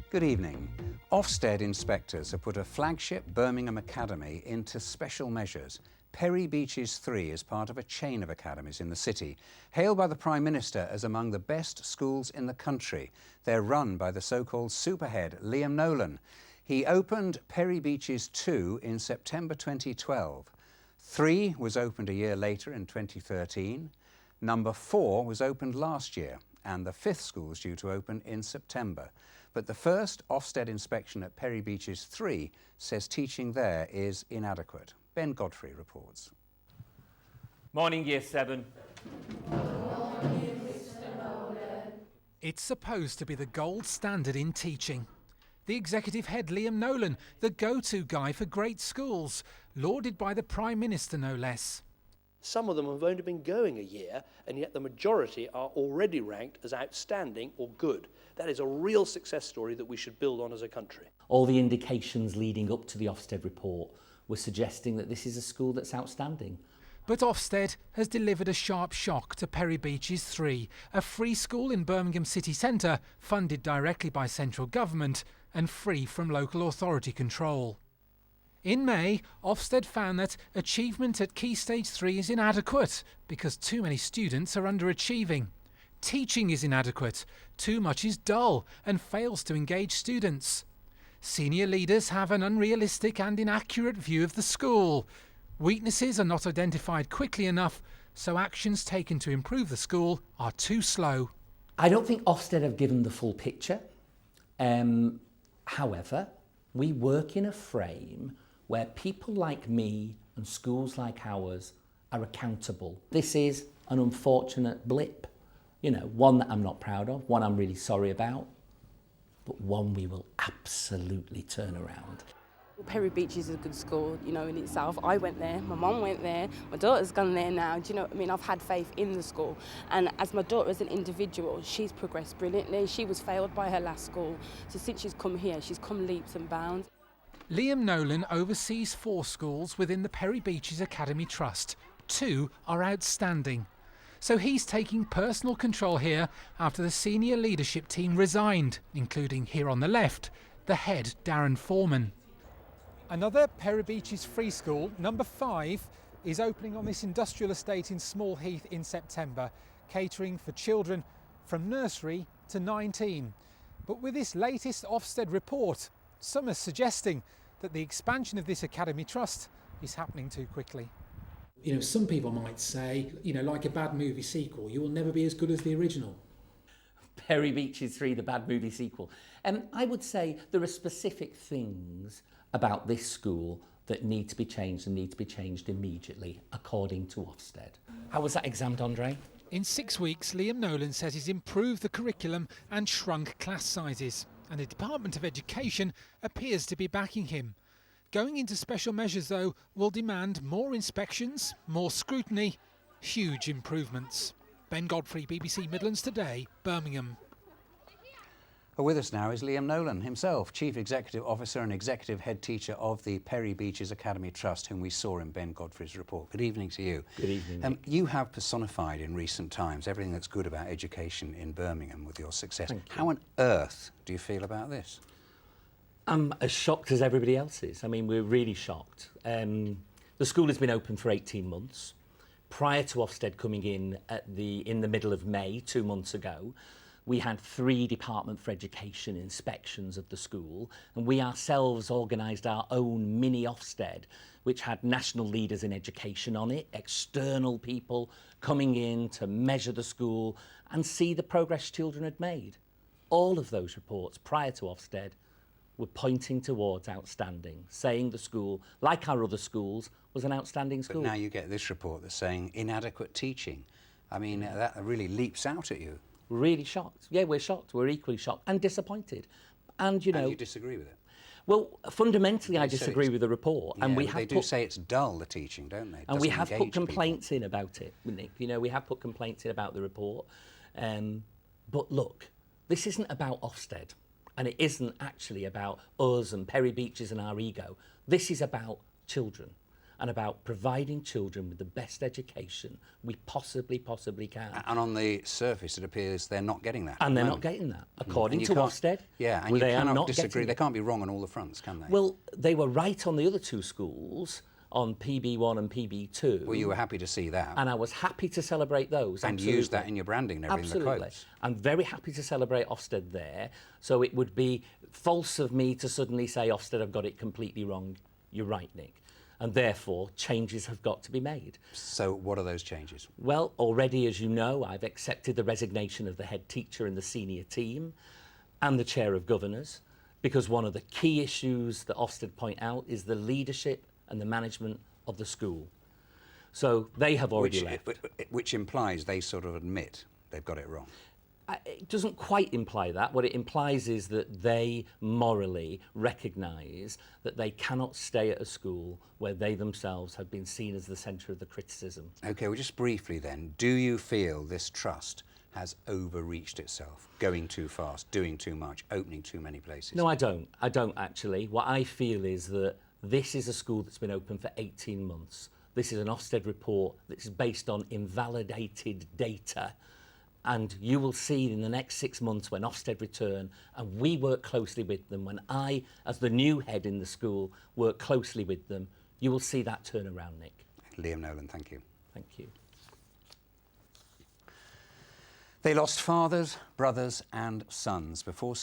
Good evening. Ofsted inspectors have put a flagship Birmingham academy into special measures. Beeches III is part of a chain of academies in the city, hailed by the Prime Minister as among the best schools in the country. They're run by the so-called superhead Liam Nolan. He opened Beeches II in September 2012. 3 was opened a year later in 2013. Number 4 was opened last year, and the 5th school is due to open in September. But the first Ofsted inspection at Beeches III says teaching there is inadequate. Ben Godfrey reports. Morning, Year 7. Morning, Mr. Nolan. It's supposed to be the gold standard in teaching. The executive head, Liam Nolan, the go-to guy for great schools, lauded by the Prime Minister no less. Some of them have only been going a year, and yet the majority are already ranked as outstanding or good. That is a real success story that we should build on as a country. All the indications leading up to the Ofsted report were suggesting that this is a school that's outstanding. But Ofsted has delivered a sharp shock to Beeches III, a free school in Birmingham city centre, funded directly by central government and free from local authority control. In May, Ofsted found that achievement at Key Stage 3 is inadequate because too many students are underachieving. Teaching is inadequate, too much is dull and fails to engage students. Senior leaders have an unrealistic and inaccurate view of the school. Weaknesses are not identified quickly enough, so actions taken to improve the school are too slow. I don't think Ofsted have given the full picture. However, we work in a frame where people like me and schools like ours are accountable. This is an unfortunate blip, one that I'm not proud of, one I'm really sorry about, but one we will absolutely turn around. Beeches is a good school, in itself. I went there, my mum went there, my daughter's gone there now. Do you know what I mean? I've had faith in the school. And as my daughter as an individual, she's progressed brilliantly. She was failed by her last school. So since she's come here, she's come leaps and bounds. Liam Nolan oversees 4 schools within the Beeches Academy Trust. 2 are outstanding. So he's taking personal control here after the senior leadership team resigned, including here on the left, the head Darren Foreman. Another Beeches free school, number 5, is opening on this industrial estate in Small Heath in September, catering for children from nursery to 19. But with this latest Ofsted report, some are suggesting that the expansion of this academy trust is happening too quickly. Some people might say, like a bad movie sequel, you will never be as good as the original. Beeches III, the bad movie sequel. I would say there are specific things about this school that need to be changed and need to be changed immediately, according to Ofsted. How was that examined, Andre? In 6 weeks, Liam Nolan says he's improved the curriculum and shrunk class sizes, and the Department of Education appears to be backing him. Going into special measures, though, will demand more inspections, more scrutiny, huge improvements. Ben Godfrey, BBC Midlands Today, Birmingham. Well, with us now is Liam Nolan himself, Chief Executive Officer and Executive Head Teacher of the Beeches Academy Trust, whom we saw in Ben Godfrey's report. Good evening to you. Good evening. You have personified in recent times everything that's good about education in Birmingham with your success. How on earth do you feel about this? I'm as shocked as everybody else is. We're really shocked. The school has been open for 18 months. Prior to Ofsted coming in in the middle of May, 2 months ago, we had 3 Department for Education inspections of the school, and we ourselves organised our own mini Ofsted, which had national leaders in education on it, external people coming in to measure the school and see the progress children had made. All of those reports prior to Ofsted were pointing towards outstanding, saying the school, like our other schools, was an outstanding school. But now you get this report that's saying inadequate teaching. That really leaps out at you. Really shocked. Yeah, we're shocked. We're equally shocked and disappointed. And you disagree with it? Well, fundamentally, I disagree with the report. Yeah, and they do say it's dull, the teaching, don't they? And we have put complaints in about it, Nick. We have put complaints in about the report. But look, this isn't about Ofsted, and it isn't actually about us and Beeches and our ego. This is about children. and about providing children with the best education we possibly can. And on the surface, it appears they're not getting that. And they're not getting that, according to can't- Ofsted. Yeah, and you they are cannot not disagree. getting They it. can't be wrong on all the fronts, can they? Well, they were right on the other two schools, on PB1 and PB2. Well, you were happy to see that. And I was happy to celebrate those. And absolutely. use that in your branding and everything, the Absolutely. quotes. I'm very happy to celebrate Ofsted there. So it would be false of me to suddenly say Ofsted have got it completely wrong. You're right, Nick. And therefore, changes have got to be made. So what are those changes? Well, already, as you know, I've accepted the resignation of the head teacher and the senior team and the chair of governors, because one of the key issues that Ofsted point out is the leadership and the management of the school. So they have already left. Which implies they sort of admit they've got it wrong. It doesn't quite imply that. What it implies is that they morally recognise that they cannot stay at a school where they themselves have been seen as the centre of the criticism. OK, well, just briefly then, do you feel this trust has overreached itself, going too fast, doing too much, opening too many places? No, I don't. I don't actually. What I feel is that this is a school that's been open for 18 months. This is an Ofsted report that is based on invalidated data. And you will see in the next 6 months when Ofsted return, and we work closely with them, when I, as the new head in the school, work closely with them, you will see that turn around, Nick. Liam Nolan, thank you. Thank you. They lost fathers, brothers and sons before